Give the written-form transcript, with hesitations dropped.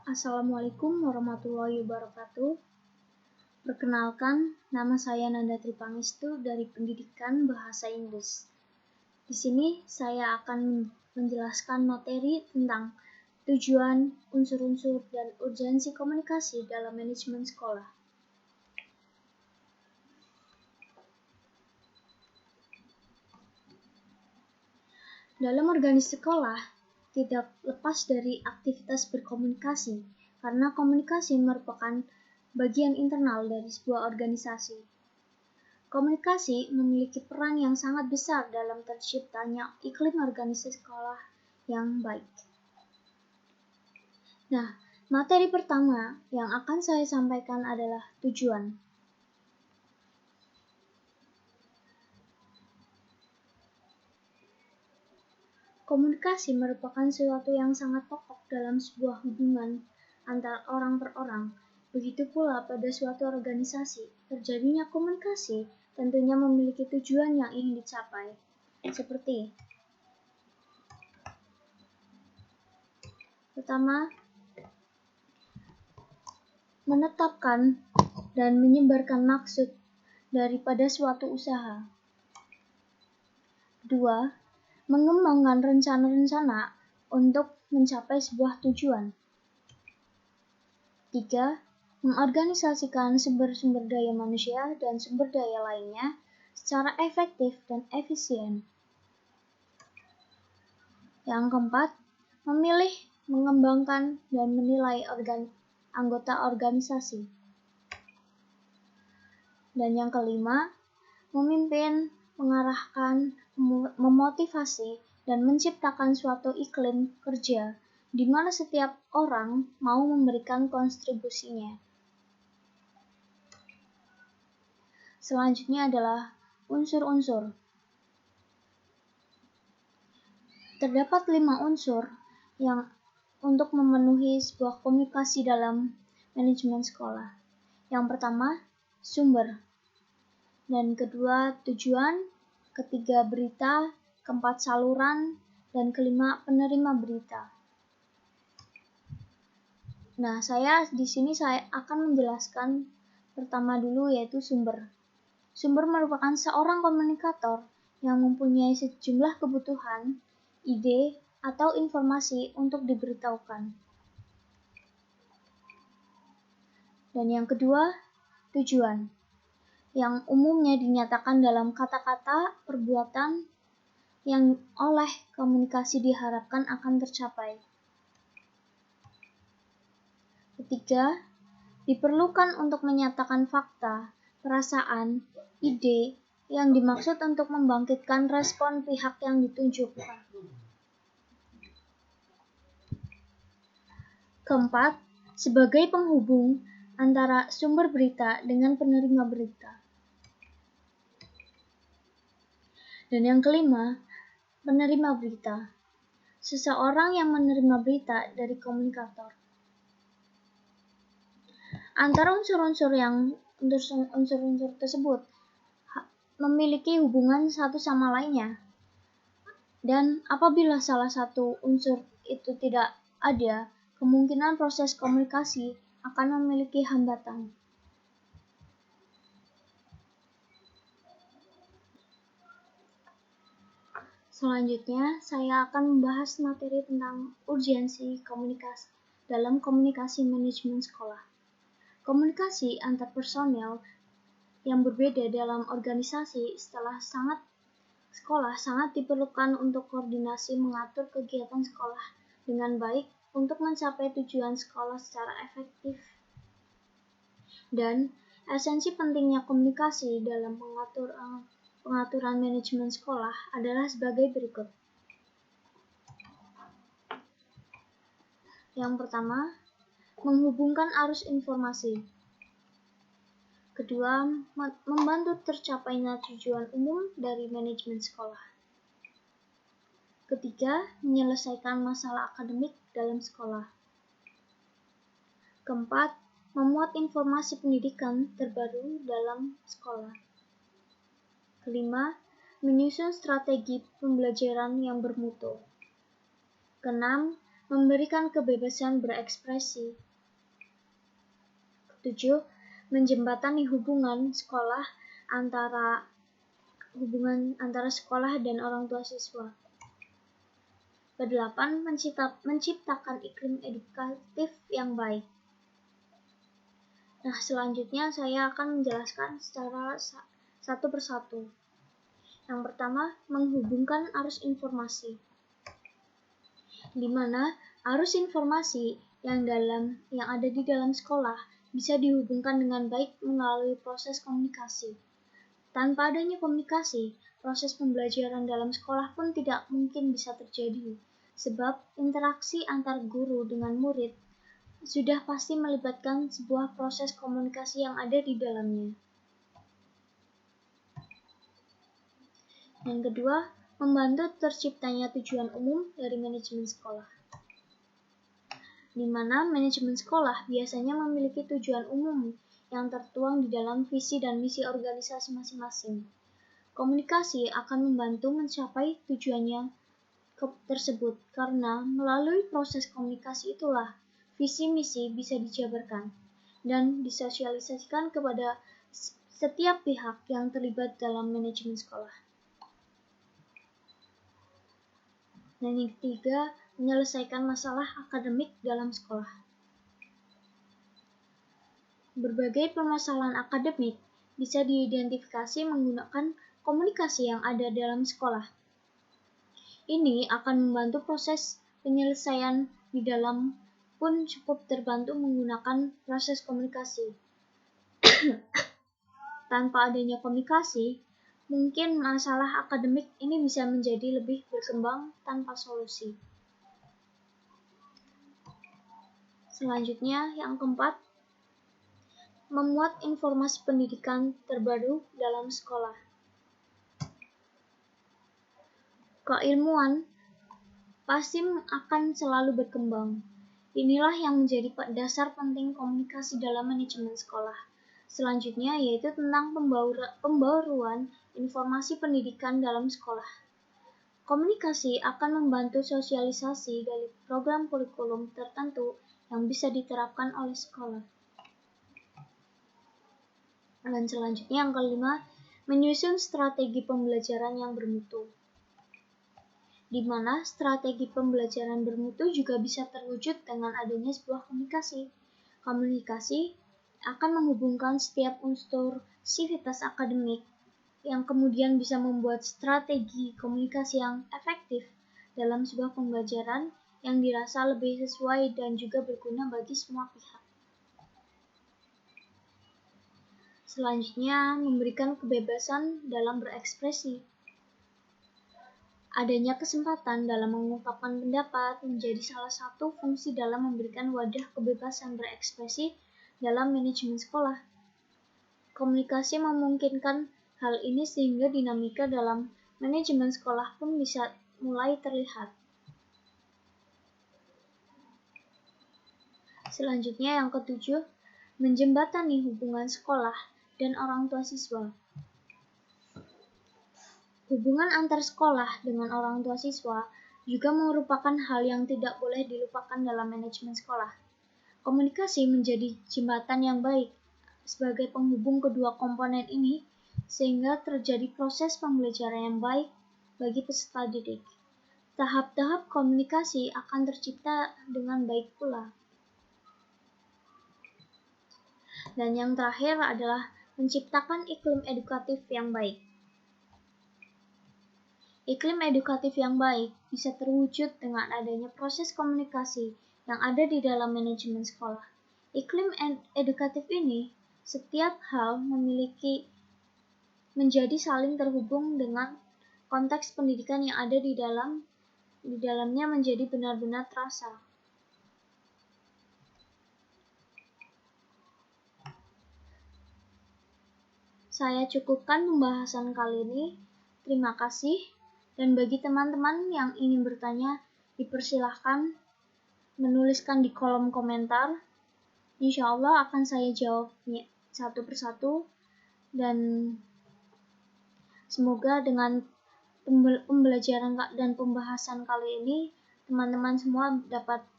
Assalamualaikum warahmatullahi wabarakatuh. Perkenalkan, nama saya Nanda Tripangestu dari Pendidikan Bahasa Inggris. Di sini saya akan menjelaskan materi tentang tujuan, unsur-unsur, dan urgensi komunikasi dalam manajemen sekolah. Dalam organisasi sekolah, tidak lepas dari aktivitas berkomunikasi, karena komunikasi merupakan bagian internal dari sebuah organisasi. Komunikasi memiliki peran yang sangat besar dalam terciptanya iklim organisasi sekolah yang baik. Nah, materi pertama yang akan saya sampaikan adalah tujuan. Komunikasi merupakan sesuatu yang sangat pokok dalam sebuah hubungan antara orang per orang. Begitu pula pada suatu organisasi, terjadinya komunikasi tentunya memiliki tujuan yang ingin dicapai. Seperti pertama, menetapkan dan menyebarkan maksud daripada suatu usaha. Kedua, mengembangkan rencana-rencana untuk mencapai sebuah tujuan. Tiga, mengorganisasikan sumber-sumber daya manusia dan sumber daya lainnya secara efektif dan efisien. Yang keempat, memilih, mengembangkan, dan menilai anggota organisasi. Dan yang kelima, memimpin, mengarahkan, memotivasi, dan menciptakan suatu iklim kerja di mana setiap orang mau memberikan kontribusinya. Selanjutnya adalah unsur-unsur. Terdapat 5 unsur yang untuk memenuhi sebuah komunikasi dalam manajemen sekolah. Yang pertama, sumber. Dan kedua, tujuan. Ketiga, berita. Keempat, saluran. Dan kelima, penerima berita. Nah, di sini saya akan menjelaskan pertama dulu, yaitu sumber. Sumber merupakan seorang komunikator yang mempunyai sejumlah kebutuhan, ide, atau informasi untuk diberitahukan. Dan yang kedua, tujuan, yang umumnya dinyatakan dalam kata-kata, perbuatan yang oleh komunikasi diharapkan akan tercapai. Ketiga, diperlukan untuk menyatakan fakta, perasaan, ide yang dimaksud untuk membangkitkan respon pihak yang ditunjukkan. Keempat, sebagai penghubung antara sumber berita dengan penerima berita. Dan yang kelima, penerima berita. Seseorang yang menerima berita dari komunikator. Antara unsur-unsur tersebut memiliki hubungan satu sama lainnya. Dan apabila salah satu unsur itu tidak ada, kemungkinan proses komunikasi akan memiliki hambatan. Selanjutnya, saya akan membahas materi tentang urgensi komunikasi dalam komunikasi manajemen sekolah. Komunikasi antar personel yang berbeda dalam organisasi sekolah sangat diperlukan untuk koordinasi mengatur kegiatan sekolah dengan baik untuk mencapai tujuan sekolah secara efektif. Dan esensi pentingnya komunikasi dalam pengaturan manajemen sekolah adalah sebagai berikut. Yang pertama, menghubungkan arus informasi. Kedua, membantu tercapainya tujuan umum dari manajemen sekolah. Ketiga, menyelesaikan masalah akademik dalam sekolah. Keempat, memuat informasi pendidikan terbaru dalam sekolah. Kelima, menyusun strategi pembelajaran yang bermutu. Keenam, memberikan kebebasan berekspresi. 7. Menjembatani hubungan antara sekolah dan orang tua siswa. Kedelapan, menciptakan iklim edukatif yang baik. Nah, selanjutnya saya akan menjelaskan secara satu persatu. Yang pertama, menghubungkan arus informasi, di mana arus informasi yang ada di dalam sekolah bisa dihubungkan dengan baik melalui proses komunikasi. Tanpa adanya komunikasi, proses pembelajaran dalam sekolah pun tidak mungkin bisa terjadi, sebab interaksi antar guru dengan murid sudah pasti melibatkan sebuah proses komunikasi yang ada di dalamnya. Yang kedua, membantu terciptanya tujuan umum dari manajemen sekolah, di mana manajemen sekolah biasanya memiliki tujuan umum yang tertuang di dalam visi dan misi organisasi masing-masing. Komunikasi akan membantu mencapai tujuannya tersebut, karena melalui proses komunikasi itulah visi misi bisa dijabarkan dan disosialisasikan kepada setiap pihak yang terlibat dalam manajemen sekolah. Dan yang ketiga, menyelesaikan masalah akademik dalam sekolah. Berbagai permasalahan akademik bisa diidentifikasi menggunakan komunikasi yang ada dalam sekolah. Ini akan membantu proses penyelesaian di dalam pun cukup terbantu menggunakan proses komunikasi. Tanpa adanya komunikasi, mungkin masalah akademik ini bisa menjadi lebih berkembang tanpa solusi. Selanjutnya, yang keempat, memuat informasi pendidikan terbaru dalam sekolah. Keilmuan pasti akan selalu berkembang. Inilah yang menjadi dasar penting komunikasi dalam manajemen sekolah. Selanjutnya yaitu tentang pembaruan informasi pendidikan dalam sekolah. Komunikasi akan membantu sosialisasi dari program kurikulum tertentu yang bisa diterapkan oleh sekolah. Dan selanjutnya yang kelima, menyusun strategi pembelajaran yang bermutu, di mana strategi pembelajaran bermutu juga bisa terwujud dengan adanya sebuah komunikasi. Komunikasi akan menghubungkan setiap unsur sivitas akademik yang kemudian bisa membuat strategi komunikasi yang efektif dalam sebuah pembelajaran yang dirasa lebih sesuai dan juga berguna bagi semua pihak. Selanjutnya, memberikan kebebasan dalam berekspresi. Adanya kesempatan dalam mengungkapkan pendapat menjadi salah satu fungsi dalam memberikan wadah kebebasan berekspresi dalam manajemen sekolah. Komunikasi memungkinkan hal ini sehingga dinamika dalam manajemen sekolah pun bisa mulai terlihat. Selanjutnya yang ketujuh, menjembatani hubungan sekolah dan orang tua siswa. Hubungan antar sekolah dengan orang tua siswa juga merupakan hal yang tidak boleh dilupakan dalam manajemen sekolah. Komunikasi menjadi jembatan yang baik sebagai penghubung kedua komponen ini, sehingga terjadi proses pembelajaran yang baik bagi peserta didik. Tahap-tahap komunikasi akan tercipta dengan baik pula. Dan yang terakhir adalah menciptakan iklim edukatif yang baik. Iklim edukatif yang baik bisa terwujud dengan adanya proses komunikasi yang ada di dalam manajemen sekolah. Iklim edukatif ini, setiap hal menjadi saling terhubung dengan konteks pendidikan yang ada di dalamnya menjadi benar-benar terasa. Saya cukupkan pembahasan kali ini. Terima kasih. Dan bagi teman-teman yang ingin bertanya, dipersilahkan menuliskan di kolom komentar. Insya Allah akan saya jawab satu persatu. Dan semoga dengan pembelajaran dan pembahasan kali ini teman-teman semua dapat